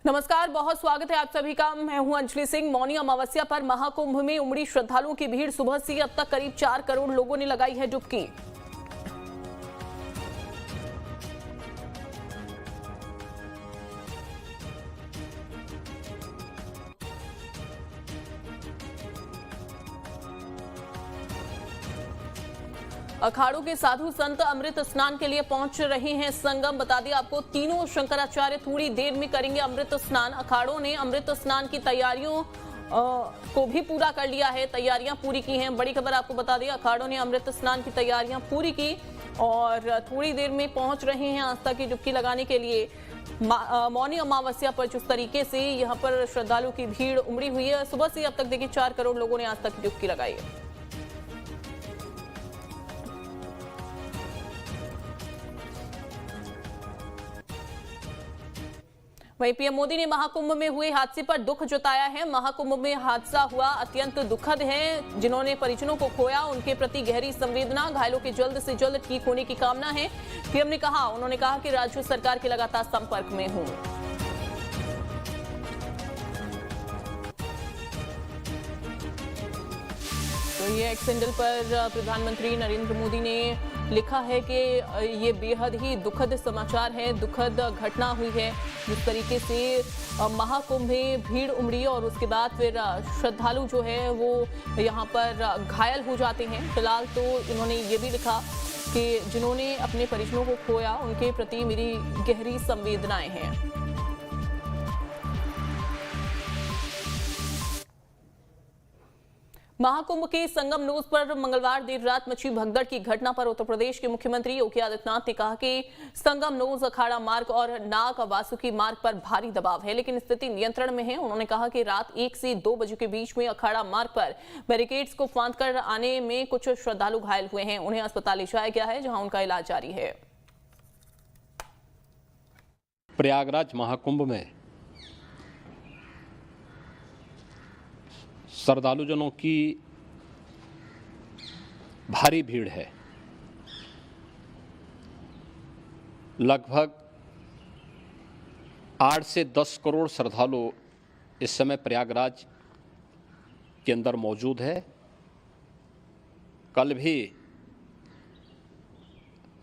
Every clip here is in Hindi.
नमस्कार, बहुत स्वागत है आप सभी का। मैं हूं अंजलि सिंह। मौनी अमावस्या पर महाकुंभ में उमड़ी श्रद्धालुओं की भीड़। सुबह से अब तक करीब 4 करोड़ लोगों ने लगाई है डुबकी। अखाड़ों के साधु संत अमृत स्नान के लिए पहुंच रहे हैं संगम। बता दें आपको, तीनों शंकराचार्य थोड़ी देर में करेंगे अमृत स्नान। अखाड़ों ने अमृत स्नान की तैयारियों को भी पूरा कर लिया है, तैयारियां पूरी की हैं। बड़ी खबर आपको बता दें, अखाड़ों ने अमृत स्नान की तैयारियां पूरी की और थोड़ी देर में पहुंच रहे हैं आस्था की डुबकी लगाने के लिए। मौनी अमावस्या पर जिस तरीके से यहाँ पर श्रद्धालुओं की भीड़ उमड़ी हुई है, सुबह से अब तक देखिए 4 करोड़ लोगों ने आस्था की डुबकी लगाई है। वहीं पीएम मोदी ने महाकुंभ में हुए हादसे पर दुख जताया है। महाकुंभ में हादसा हुआ अत्यंत दुखद है। जिन्होंने परिजनों को खोया, उनके प्रति गहरी संवेदना। घायलों के जल्द से जल्द ठीक होने की कामना है। पीएम ने कहा, उन्होंने कहा कि राज्य सरकार के लगातार संपर्क में हूं। तो ये एक्स हैंडल पर प्रधानमंत्री नरेंद्र मोदी ने लिखा है कि ये बेहद ही दुखद समाचार है, दुखद घटना हुई है। जिस तरीके से महाकुंभ में भीड़ उमड़ी और उसके बाद फिर श्रद्धालु जो है वो यहाँ पर घायल हो जाते हैं। फिलहाल तो इन्होंने ये भी लिखा कि जिन्होंने अपने परिजनों को खोया, उनके प्रति मेरी गहरी संवेदनाएं हैं। महाकुंभ के संगम नोज पर मंगलवार देर रात मची भगदड़ की घटना पर उत्तर प्रदेश के मुख्यमंत्री योगी आदित्यनाथ ने कहा कि संगम नोज अखाड़ा मार्ग और नाग वासुकी मार्ग पर भारी दबाव है, लेकिन स्थिति नियंत्रण में है। उन्होंने कहा कि रात 1 से 2 बजे के बीच में अखाड़ा मार्ग पर बैरिकेड्स को फांदकर आने में कुछ श्रद्धालु घायल हुए हैं। उन्हें अस्पताल ले जाया गया है, जहां उनका इलाज जारी है। प्रयागराज महाकुंभ में श्रद्धालुजनों की भारी भीड़ है। लगभग 8 से 10 करोड़ श्रद्धालु इस समय प्रयागराज के अंदर मौजूद है। कल भी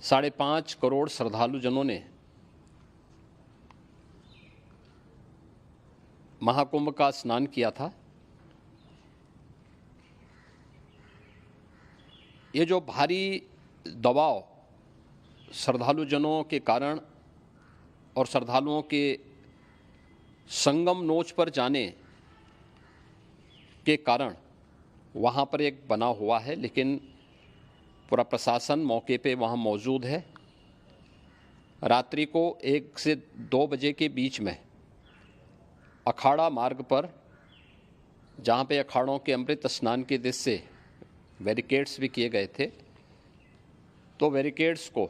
5.5 करोड़ श्रद्धालुजनों ने महाकुंभ का स्नान किया था। ये जो भारी दबाव श्रद्धालुजनों के कारण और श्रद्धालुओं के संगम नोच पर जाने के कारण वहाँ पर एक बना हुआ है, लेकिन पूरा प्रशासन मौके पे वहाँ मौजूद है। रात्रि को 1 से 2 बजे के बीच में अखाड़ा मार्ग पर, जहाँ पे अखाड़ों के अमृत स्नान के दृश्य से बैरिकेड्स भी किए गए थे, तो बैरिकेड्स को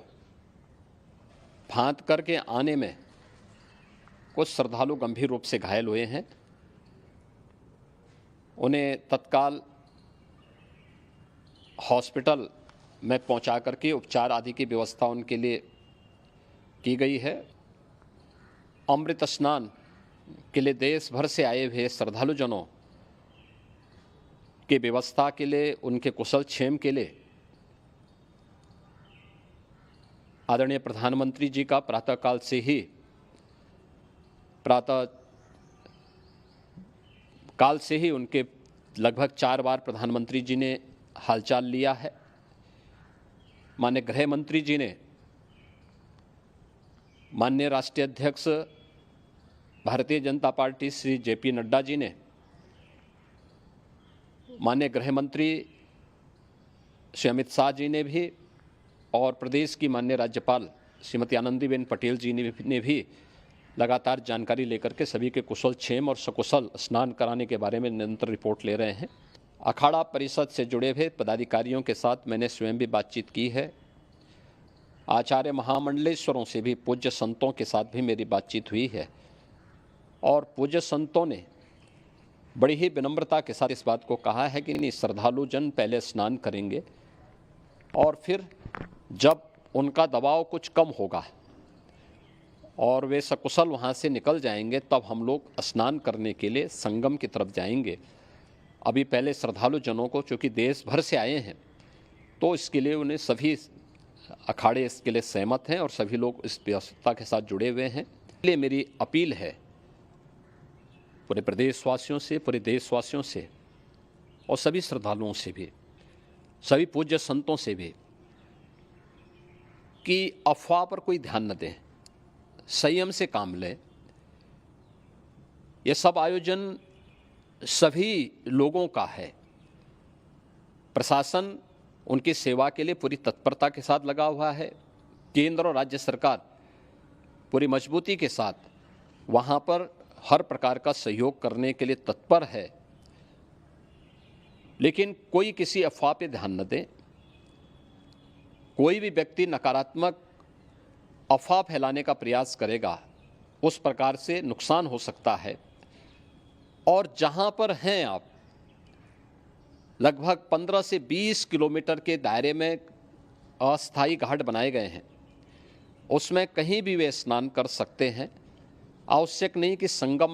फांद करके आने में कुछ श्रद्धालु गंभीर रूप से घायल हुए हैं। उन्हें तत्काल हॉस्पिटल में पहुंचा करके उपचार आदि की व्यवस्था उनके लिए की गई है। अमृत स्नान के लिए देश भर से आए हुए श्रद्धालुजनों की व्यवस्था के लिए, उनके कुशल क्षेम के लिए आदरणीय प्रधानमंत्री जी का प्रातःकाल से ही उनके लगभग 4 बार प्रधानमंत्री जी ने हालचाल लिया है। माननीय गृह मंत्री जी ने, माननीय राष्ट्रीय अध्यक्ष भारतीय जनता पार्टी श्री JP नड्डा जी ने, माननीय गृह मंत्री श्री अमित शाह जी ने भी, और प्रदेश की माननीय राज्यपाल श्रीमती आनंदीबेन पटेल जी ने भी लगातार जानकारी लेकर के सभी के कुशल क्षेम और सकुशल स्नान कराने के बारे में निरंतर रिपोर्ट ले रहे हैं। अखाड़ा परिषद से जुड़े हुए पदाधिकारियों के साथ मैंने स्वयं भी बातचीत की है। आचार्य महामंडलेश्वरों से भी, पूज्य संतों के साथ भी मेरी बातचीत हुई है, और पूज्य संतों ने बड़ी ही विनम्रता के साथ इस बात को कहा है कि नहीं, श्रद्धालु जन पहले स्नान करेंगे और फिर जब उनका दबाव कुछ कम होगा और वे सकुशल वहाँ से निकल जाएंगे तब हम लोग स्नान करने के लिए संगम की तरफ जाएंगे। अभी पहले श्रद्धालु जनों को, चूँकि देश भर से आए हैं, तो इसके लिए उन्हें सभी अखाड़े इसके लिए सहमत हैं और सभी लोग इस व्यवस्था के साथ जुड़े हुए हैं। इसलिए मेरी अपील है पूरे प्रदेशवासियों से, पूरे देशवासियों से और सभी श्रद्धालुओं से भी, सभी पूज्य संतों से भी, कि अफवाह पर कोई ध्यान न दें, संयम से काम लें। यह सब आयोजन सभी लोगों का है। प्रशासन उनकी सेवा के लिए पूरी तत्परता के साथ लगा हुआ है। केंद्र और राज्य सरकार पूरी मजबूती के साथ वहाँ पर हर प्रकार का सहयोग करने के लिए तत्पर है। लेकिन कोई किसी अफवाह पे ध्यान न दें। कोई भी व्यक्ति नकारात्मक अफवाह फैलाने का प्रयास करेगा, उस प्रकार से नुकसान हो सकता है। और जहाँ पर हैं आप, लगभग 15 से 20 किलोमीटर के दायरे में अस्थायी घाट बनाए गए हैं, उसमें कहीं भी वे स्नान कर सकते हैं। आवश्यक नहीं कि संगम